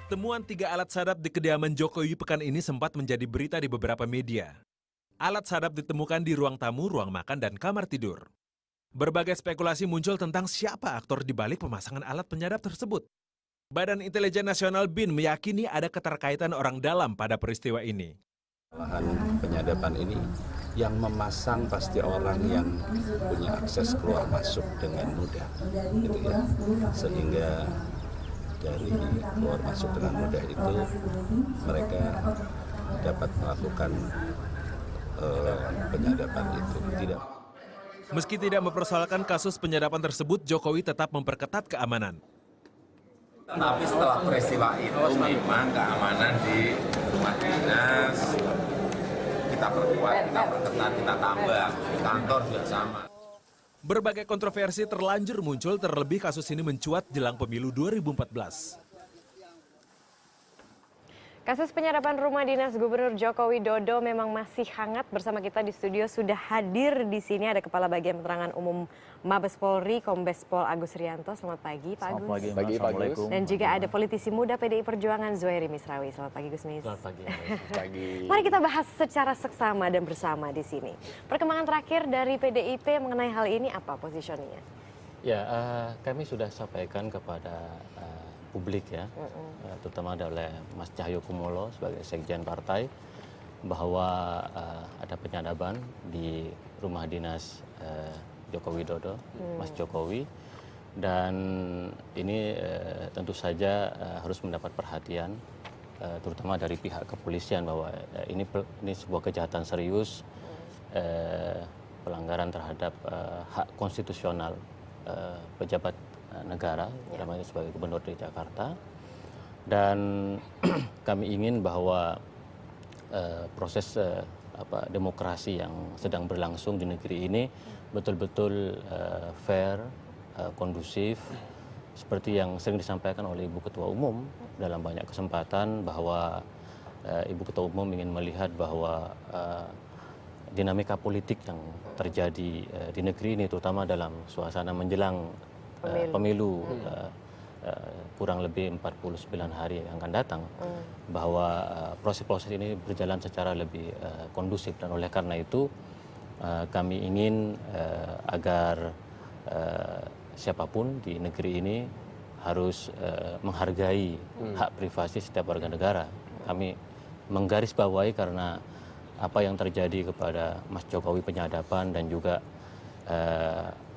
Temuan 3 alat sadap di kediaman Jokowi pekan ini sempat menjadi berita di beberapa media. Alat sadap ditemukan di ruang tamu, ruang makan, dan kamar tidur. Berbagai spekulasi muncul tentang siapa aktor di balik pemasangan alat penyadap tersebut. Badan Intelijen Nasional BIN meyakini ada keterkaitan orang dalam pada peristiwa ini. Bahan penyadapan ini yang memasang pasti orang yang punya akses keluar masuk dengan mudah, gitu ya. Sehingga dari keluar masuk dengan mudah itu mereka dapat melakukan penyadapan itu. Meski tidak mempersoalkan kasus penyadapan tersebut, Jokowi tetap memperketat keamanan. Tapi setelah peristiwa itu memang keamanan di rumah dinas kita perkuat, kita perketat, kita tambah, di kantor juga sama. Berbagai kontroversi terlanjur muncul, terlebih kasus ini mencuat jelang pemilu 2014. Kasus penyadapan rumah dinas Gubernur Joko Widodo memang masih hangat. Bersama kita di studio sudah hadir di sini ada Kepala Bagian Penerangan Umum Mabes Polri, Kombes Pol Agus Rianto. Selamat pagi, Pak Agus. Selamat pagi, Assalamualaikum. Dan juga ada politisi muda PDI Perjuangan Zuhairi Misrawi. Selamat pagi, Gus Mis. Selamat pagi. Mari kita bahas secara seksama dan bersama di sini. Perkembangan terakhir dari PDIP mengenai hal ini apa positioningnya? Ya, kami sudah sampaikan kepada publik ya, terutama oleh Mas Cahyokumolo sebagai Sekjen Partai, bahwa ada penyadapan di rumah dinas Joko Widodo, Mas Jokowi, dan ini tentu saja harus mendapat perhatian, terutama dari pihak kepolisian bahwa ini sebuah kejahatan serius, pelanggaran terhadap hak konstitusional pejabat negara, namanya sebagai Gubernur di Jakarta, dan kami ingin bahwa proses demokrasi yang sedang berlangsung di negeri ini betul-betul fair, kondusif, seperti yang sering disampaikan oleh Ibu Ketua Umum dalam banyak kesempatan, bahwa Ibu Ketua Umum ingin melihat bahwa dinamika politik yang terjadi di negeri ini, terutama dalam suasana menjelang pemilu kurang lebih 49 hari yang akan datang, bahwa proses-proses ini berjalan secara lebih kondusif, dan oleh karena itu kami ingin agar siapapun di negeri ini harus menghargai hak privasi setiap warga negara. Kami menggarisbawahi karena apa yang terjadi kepada Mas Jokowi penyadapan, dan juga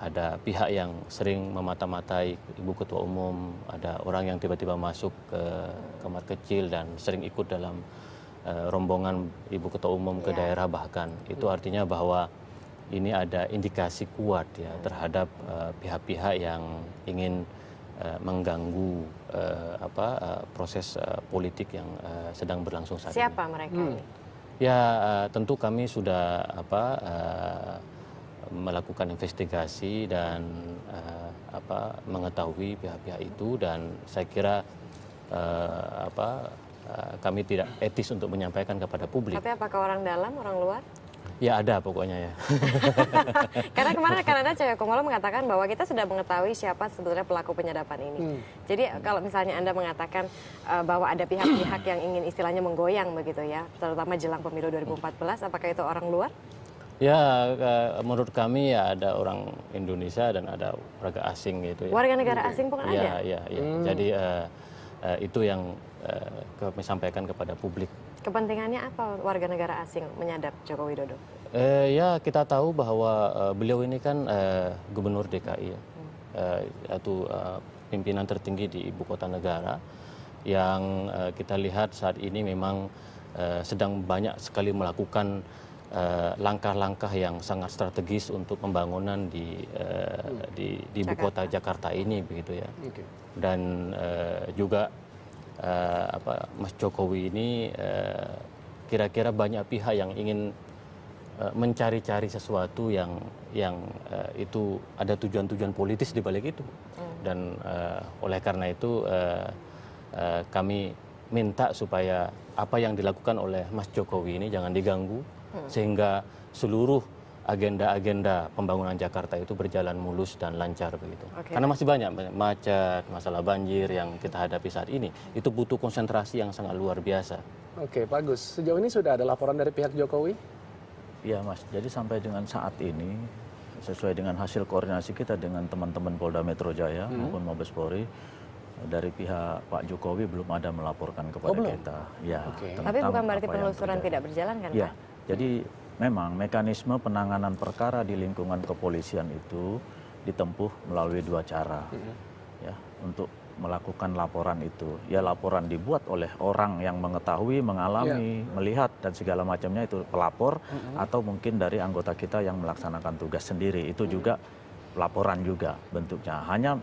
ada pihak yang sering memata-matai Ibu Ketua Umum, ada orang yang tiba-tiba masuk ke kamar kecil dan sering ikut dalam rombongan Ibu Ketua Umum ke daerah bahkan. Itu artinya bahwa ini ada indikasi kuat ya terhadap pihak-pihak yang ingin mengganggu proses politik yang sedang berlangsung saat ini. Siapa mereka ini? Ya, tentu kami sudah melakukan investigasi dan mengetahui pihak-pihak itu, dan saya kira kami tidak etis untuk menyampaikan kepada publik. Tapi apakah orang dalam, orang luar? Ya ada pokoknya ya. Karena kemarin rekan Anda Cahyokumolo mengatakan bahwa kita sudah mengetahui siapa sebenarnya pelaku penyadapan ini. Jadi kalau misalnya Anda mengatakan bahwa ada pihak-pihak yang ingin istilahnya menggoyang begitu ya, terutama jelang pemilu 2014, apakah itu orang luar? Ya, menurut kami ya ada orang Indonesia dan ada warga asing gitu ya. Warga negara asing pun ada? Iya. Jadi itu yang kami sampaikan kepada publik. Kepentingannya apa warga negara asing menyadap Joko Widodo? Ya, kita tahu bahwa beliau ini kan Gubernur DKI ya, yaitu pimpinan tertinggi di ibu kota negara, yang kita lihat saat ini memang sedang banyak sekali melakukan langkah-langkah yang sangat strategis untuk pembangunan di ibu kota Jakarta ini begitu ya. Dan juga Mas Jokowi ini kira-kira banyak pihak yang ingin mencari-cari sesuatu yang itu ada tujuan-tujuan politis di balik itu. Dan oleh karena itu kami minta supaya apa yang dilakukan oleh Mas Jokowi ini jangan diganggu, sehingga seluruh agenda-agenda pembangunan Jakarta itu berjalan mulus dan lancar begitu. Oke. Karena masih banyak macet, masalah banjir yang kita hadapi saat ini. Itu butuh konsentrasi yang sangat luar biasa. Oke, Pak Agus. Sejauh ini sudah ada laporan dari pihak Jokowi? Ya Mas, jadi sampai dengan saat ini sesuai dengan hasil koordinasi kita dengan teman-teman Polda Metro Jaya maupun Mabes Polri, dari pihak Pak Jokowi belum ada melaporkan kepada belum? kita. Ya, Oke. tentang Tapi bukan berarti apa yang penelusuran terjadi. tidak berjalan kan Ya, Pak? jadi memang mekanisme penanganan perkara di lingkungan kepolisian itu ditempuh melalui dua cara. Ya, untuk melakukan laporan itu. Ya, laporan dibuat oleh orang yang mengetahui, mengalami, melihat dan segala macamnya, itu pelapor, atau mungkin dari anggota kita yang melaksanakan tugas sendiri. Itu juga laporan juga bentuknya. Hanya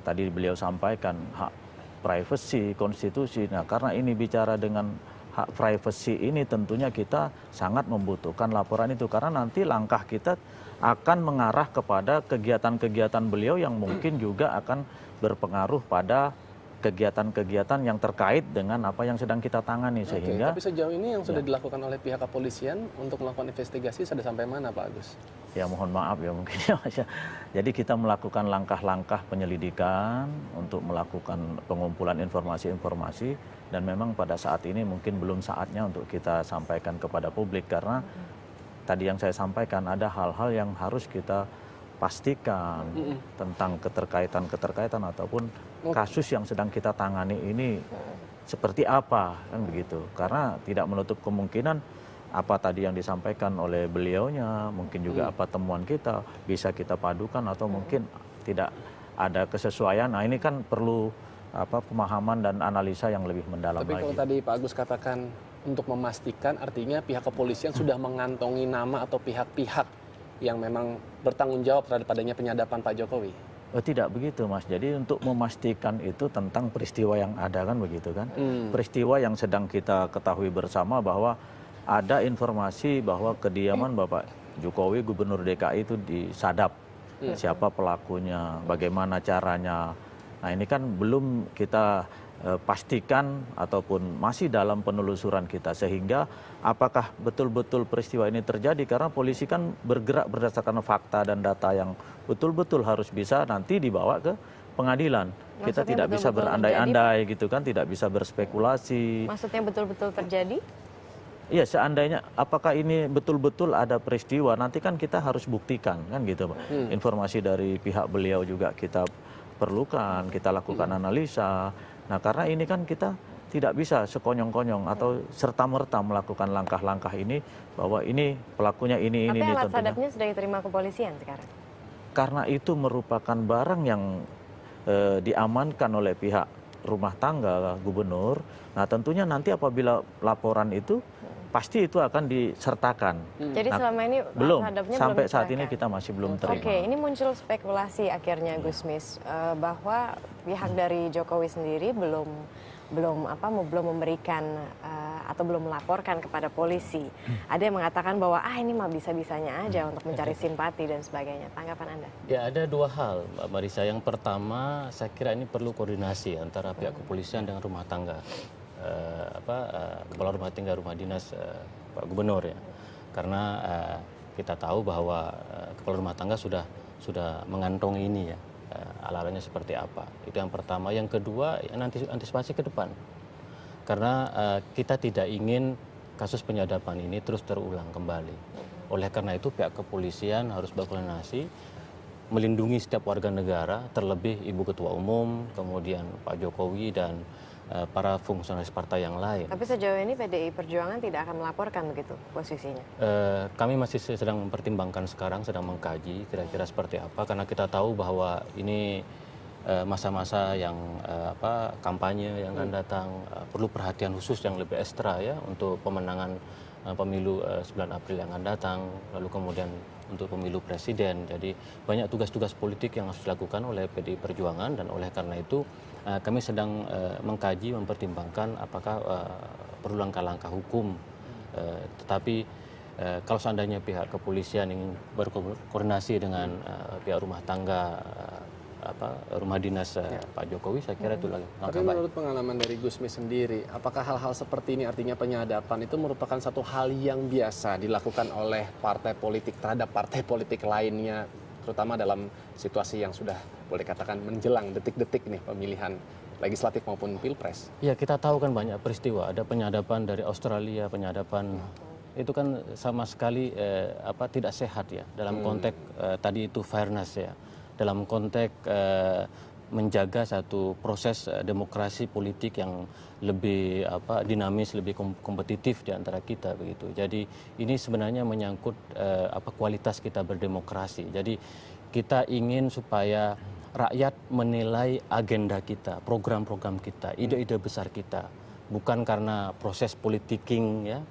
tadi beliau sampaikan hak privacy, konstitusi. Nah, karena ini bicara dengan hak privacy ini, tentunya kita sangat membutuhkan laporan itu, karena nanti langkah kita akan mengarah kepada kegiatan-kegiatan beliau yang mungkin juga akan berpengaruh pada kegiatan-kegiatan yang terkait dengan apa yang sedang kita tangani, sehingga Tapi sejauh ini yang sudah dilakukan oleh pihak kepolisian untuk melakukan investigasi sudah sampai mana, Pak Agus? ya mohon maaf ya mungkin ya Mas ya. Jadi kita melakukan langkah-langkah penyelidikan untuk melakukan pengumpulan informasi-informasi, dan memang pada saat ini mungkin belum saatnya untuk kita sampaikan kepada publik, karena tadi yang saya sampaikan ada hal-hal yang harus kita pastikan tentang keterkaitan ataupun kasus yang sedang kita tangani ini seperti apa, kan begitu. Karena tidak menutup kemungkinan apa tadi yang disampaikan oleh beliaunya, mungkin juga apa temuan kita bisa kita padukan, atau mungkin tidak ada kesesuaian. Nah, ini kan perlu pemahaman dan analisa yang lebih mendalam Tapi lagi. kalau tadi Pak Agus katakan untuk memastikan, artinya pihak kepolisian sudah mengantongi nama atau pihak-pihak yang memang bertanggung jawab terhadap adanya penyadapan Pak Jokowi? Oh, tidak begitu Mas, jadi untuk memastikan itu tentang peristiwa yang ada, kan begitu kan. Peristiwa yang sedang kita ketahui bersama bahwa ada informasi bahwa kediaman Bapak Jokowi, Gubernur DKI itu disadap. Siapa pelakunya, bagaimana caranya. Nah, ini kan belum kita pastikan ataupun masih dalam penelusuran kita, sehingga apakah betul-betul peristiwa ini terjadi, karena polisi kan bergerak berdasarkan fakta dan data yang betul-betul harus bisa nanti dibawa ke pengadilan. Kita Maksudnya tidak bisa betul-betul berandai-andai gitu kan, tidak bisa berspekulasi. Maksudnya betul-betul terjadi? Iya, seandainya apakah ini betul-betul ada peristiwa, nanti kan kita harus buktikan, kan gitu Pak. Informasi dari pihak beliau juga kita perlukan, kita lakukan analisa. Nah, karena ini kan kita tidak bisa sekonyong-konyong atau serta-merta melakukan langkah-langkah ini bahwa ini pelakunya ini Tapi alat tentunya. sadapnya sudah diterima kepolisian sekarang? Karena itu merupakan barang yang diamankan oleh pihak rumah tangga gubernur. Nah, tentunya nanti apabila laporan itu pasti itu akan disertakan. Jadi Nah, selama ini belum, hadapnya sampai belum saat ini diserahkan. kita masih belum terima. Oke, ini muncul spekulasi akhirnya Gusmis bahwa pihak dari Jokowi sendiri belum memberikan atau belum melaporkan kepada polisi. Ada yang mengatakan bahwa ini mah bisa-bisanya aja untuk mencari simpati dan sebagainya. Tanggapan Anda? Ya, ada dua hal, Mbak Marisa. Yang pertama, saya kira ini perlu koordinasi antara pihak kepolisian dengan rumah tangga. Kepala rumah tangga rumah dinas Pak Gubernur ya. Karena kita tahu bahwa kepala rumah tangga sudah mengantongi ini ya. Ala-alanya seperti apa. Itu yang pertama. Yang kedua, nanti antisipasi ke depan. Karena kita tidak ingin kasus penyadapan ini terus terulang kembali. Oleh karena itu pihak kepolisian harus berkoordinasi melindungi setiap warga negara, terlebih Ibu Ketua Umum, kemudian Pak Jokowi dan para fungsionaris partai yang lain. Tapi sejauh ini PDI Perjuangan tidak akan melaporkan begitu posisinya? Kami masih sedang mempertimbangkan sekarang, sedang mengkaji kira-kira seperti apa, karena kita tahu bahwa ini masa-masa yang kampanye yang akan datang, perlu perhatian khusus yang lebih ekstra ya untuk pemenangan pemilu 9 April yang akan datang, lalu kemudian untuk pemilu presiden. Jadi banyak tugas-tugas politik yang harus dilakukan oleh PDI Perjuangan, dan oleh karena itu kami sedang mengkaji, mempertimbangkan apakah perlu langkah-langkah hukum. Tetapi kalau seandainya pihak kepolisian ingin berkoordinasi dengan pihak rumah tangga rumah dinas Pak Jokowi, saya kira itu lagi Tapi langkah baik. menurut pengalaman dari Gusmi sendiri, apakah hal-hal seperti ini artinya penyadapan itu merupakan satu hal yang biasa dilakukan oleh partai politik terhadap partai politik lainnya, terutama dalam situasi yang sudah boleh katakan menjelang detik-detik nih pemilihan legislatif maupun pilpres? Ya, kita tahu kan banyak peristiwa, ada penyadapan dari Australia, penyadapan itu kan sama sekali tidak sehat ya dalam konteks tadi itu fairness ya, dalam konteks menjaga satu proses demokrasi politik yang lebih dinamis, lebih kompetitif di antara kita begitu. Jadi ini sebenarnya menyangkut kualitas kita berdemokrasi. Jadi kita ingin supaya rakyat menilai agenda kita, program-program kita, ide-ide besar kita, bukan karena proses politiking ya,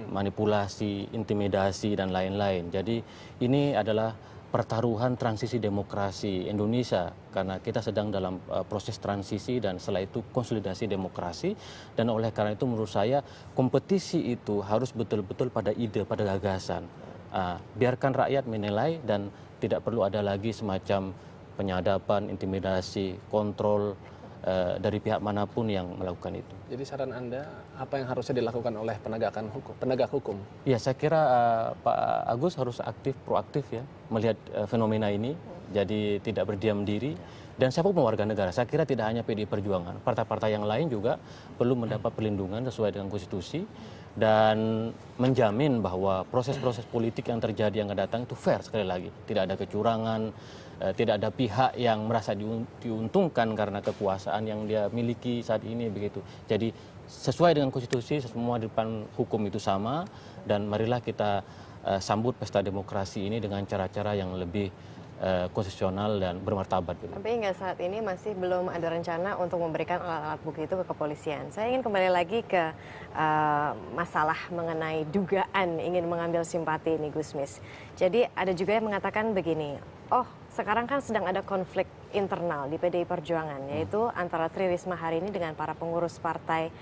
manipulasi, intimidasi dan lain-lain. Jadi ini adalah pertaruhan transisi demokrasi Indonesia karena kita sedang dalam proses transisi dan setelah itu konsolidasi demokrasi, dan oleh karena itu menurut saya kompetisi itu harus betul-betul pada ide, pada gagasan. Biarkan rakyat menilai dan tidak perlu ada lagi semacam penyadapan, intimidasi, kontrol dari pihak manapun yang melakukan itu. Jadi saran Anda, apa yang harusnya dilakukan oleh penegak hukum? Ya, saya kira Pak Agus harus proaktif ya, melihat fenomena ini, jadi tidak berdiam diri. Dan siapapun warga negara, saya kira tidak hanya PDI Perjuangan, partai-partai yang lain juga perlu mendapat perlindungan sesuai dengan konstitusi dan menjamin bahwa proses-proses politik yang terjadi yang akan datang itu fair sekali lagi, tidak ada kecurangan, tidak ada pihak yang merasa diuntungkan karena kekuasaan yang dia miliki saat ini begitu. Jadi sesuai dengan konstitusi, semua di depan hukum itu sama, dan marilah kita sambut pesta demokrasi ini dengan cara-cara yang lebih konstitusional dan bermartabat. Tapi hingga saat ini masih belum ada rencana untuk memberikan alat-alat bukti itu ke kepolisian. Saya ingin kembali lagi ke masalah mengenai dugaan ingin mengambil simpati ini, Gusmis. Jadi ada juga yang mengatakan begini, sekarang kan sedang ada konflik internal di PDI Perjuangan, yaitu antara Tri Risma hari ini dengan para pengurus partai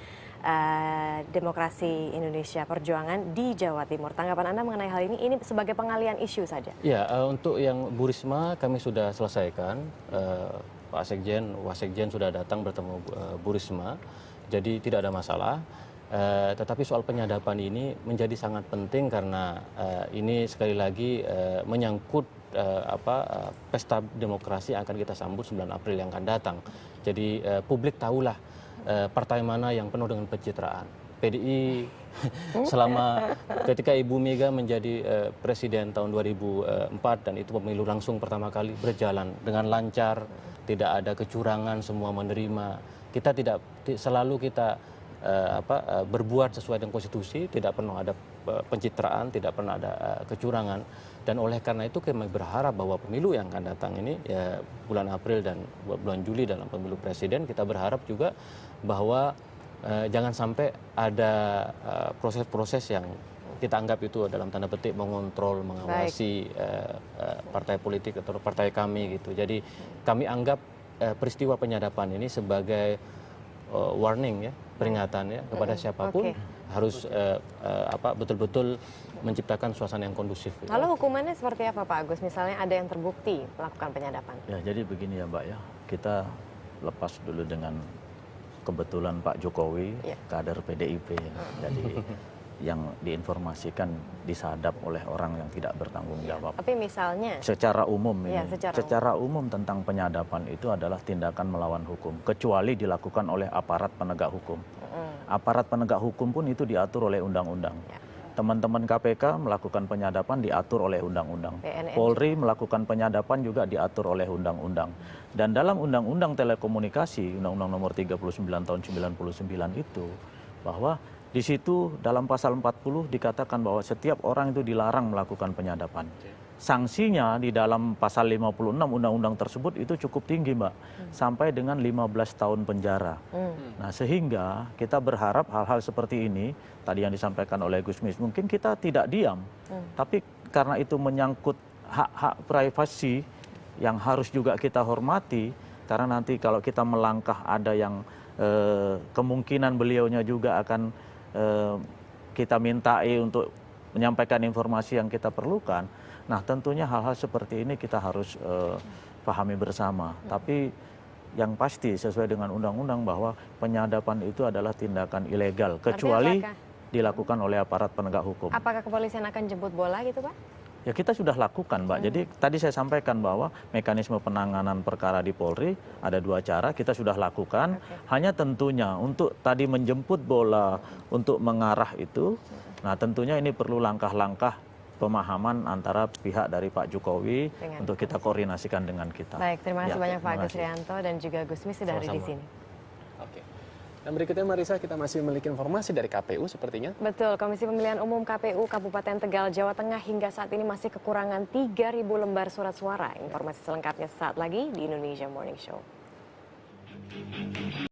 Demokrasi Indonesia Perjuangan di Jawa Timur. Tanggapan Anda mengenai hal ini sebagai pengalian isu saja? Ya, untuk yang Bu Risma kami sudah selesaikan. Pak Wasekjen sudah datang bertemu Bu Risma, jadi tidak ada masalah. Tetapi soal penyadapan ini menjadi sangat penting karena ini sekali lagi menyangkut pesta demokrasi yang akan kita sambut 9 April yang akan datang. Jadi publik tahulah partai mana yang penuh dengan pencitraan. PDI selama ketika Ibu Mega menjadi presiden tahun 2004 dan itu pemilu langsung pertama kali berjalan dengan lancar, tidak ada kecurangan, semua menerima. Kita selalu kita berbuat sesuai dengan konstitusi, tidak pernah ada pencitraan, tidak pernah ada kecurangan. Dan oleh karena itu kami berharap bahwa pemilu yang akan datang ini ya bulan April dan bulan Juli dalam pemilu presiden, kita berharap juga bahwa jangan sampai ada proses-proses yang kita anggap itu dalam tanda petik mengontrol, mengawasi partai politik atau partai kami gitu. Jadi kami anggap peristiwa penyadapan ini sebagai warning ya, peringatan ya kepada siapapun harus betul-betul menciptakan suasana yang kondusif. Lalu hukumannya seperti apa Pak Agus? Misalnya ada yang terbukti melakukan penyadapan. Ya, jadi begini ya Mbak ya, kita lepas dulu dengan kebetulan Pak Jokowi kader PDIP ya. Jadi yang diinformasikan disadap oleh orang yang tidak bertanggung jawab. Tapi misalnya secara umum ini, secara umum tentang penyadapan itu adalah tindakan melawan hukum, kecuali dilakukan oleh aparat penegak hukum. Aparat penegak hukum pun itu diatur oleh undang-undang. Teman-teman KPK melakukan penyadapan diatur oleh undang-undang. Polri melakukan penyadapan juga diatur oleh undang-undang. Dan dalam Undang-Undang Telekomunikasi, Undang-Undang Nomor 39 tahun 99 itu, bahwa di situ dalam pasal 40 dikatakan bahwa setiap orang itu dilarang melakukan penyadapan. Sanksinya di dalam pasal 56 undang-undang tersebut itu cukup tinggi Mbak, sampai dengan 15 tahun penjara. Nah sehingga kita berharap hal-hal seperti ini, tadi yang disampaikan oleh Gusmis, mungkin kita tidak diam. Tapi karena itu menyangkut hak-hak privasi yang harus juga kita hormati, karena nanti kalau kita melangkah ada yang kemungkinan beliaunya juga akan kita mintai untuk menyampaikan informasi yang kita perlukan. Nah tentunya hal-hal seperti ini kita harus pahami bersama. Tapi yang pasti sesuai dengan undang-undang bahwa penyadapan itu adalah tindakan ilegal kecuali dilakukan oleh aparat penegak hukum. Apakah kepolisian akan jemput bola gitu, Pak? Ya kita sudah lakukan, Mbak. Jadi tadi saya sampaikan bahwa mekanisme penanganan perkara di Polri ada 2 cara, kita sudah lakukan. Hanya tentunya untuk tadi menjemput bola, untuk mengarah itu, nah tentunya ini perlu langkah-langkah pemahaman antara pihak dari Pak Jokowi untuk kita koordinasikan dengan kita. Baik, terima kasih banyak Pak terima Agus kasih. Rianto dan juga Gusmis sudah hari di Sama-sama. sini. Oke. Dan berikutnya Marisa, kita masih memiliki informasi dari KPU sepertinya. Betul, Komisi Pemilihan Umum KPU Kabupaten Tegal, Jawa Tengah hingga saat ini masih kekurangan 3.000 lembar surat suara. Informasi selengkapnya saat lagi di Indonesia Morning Show.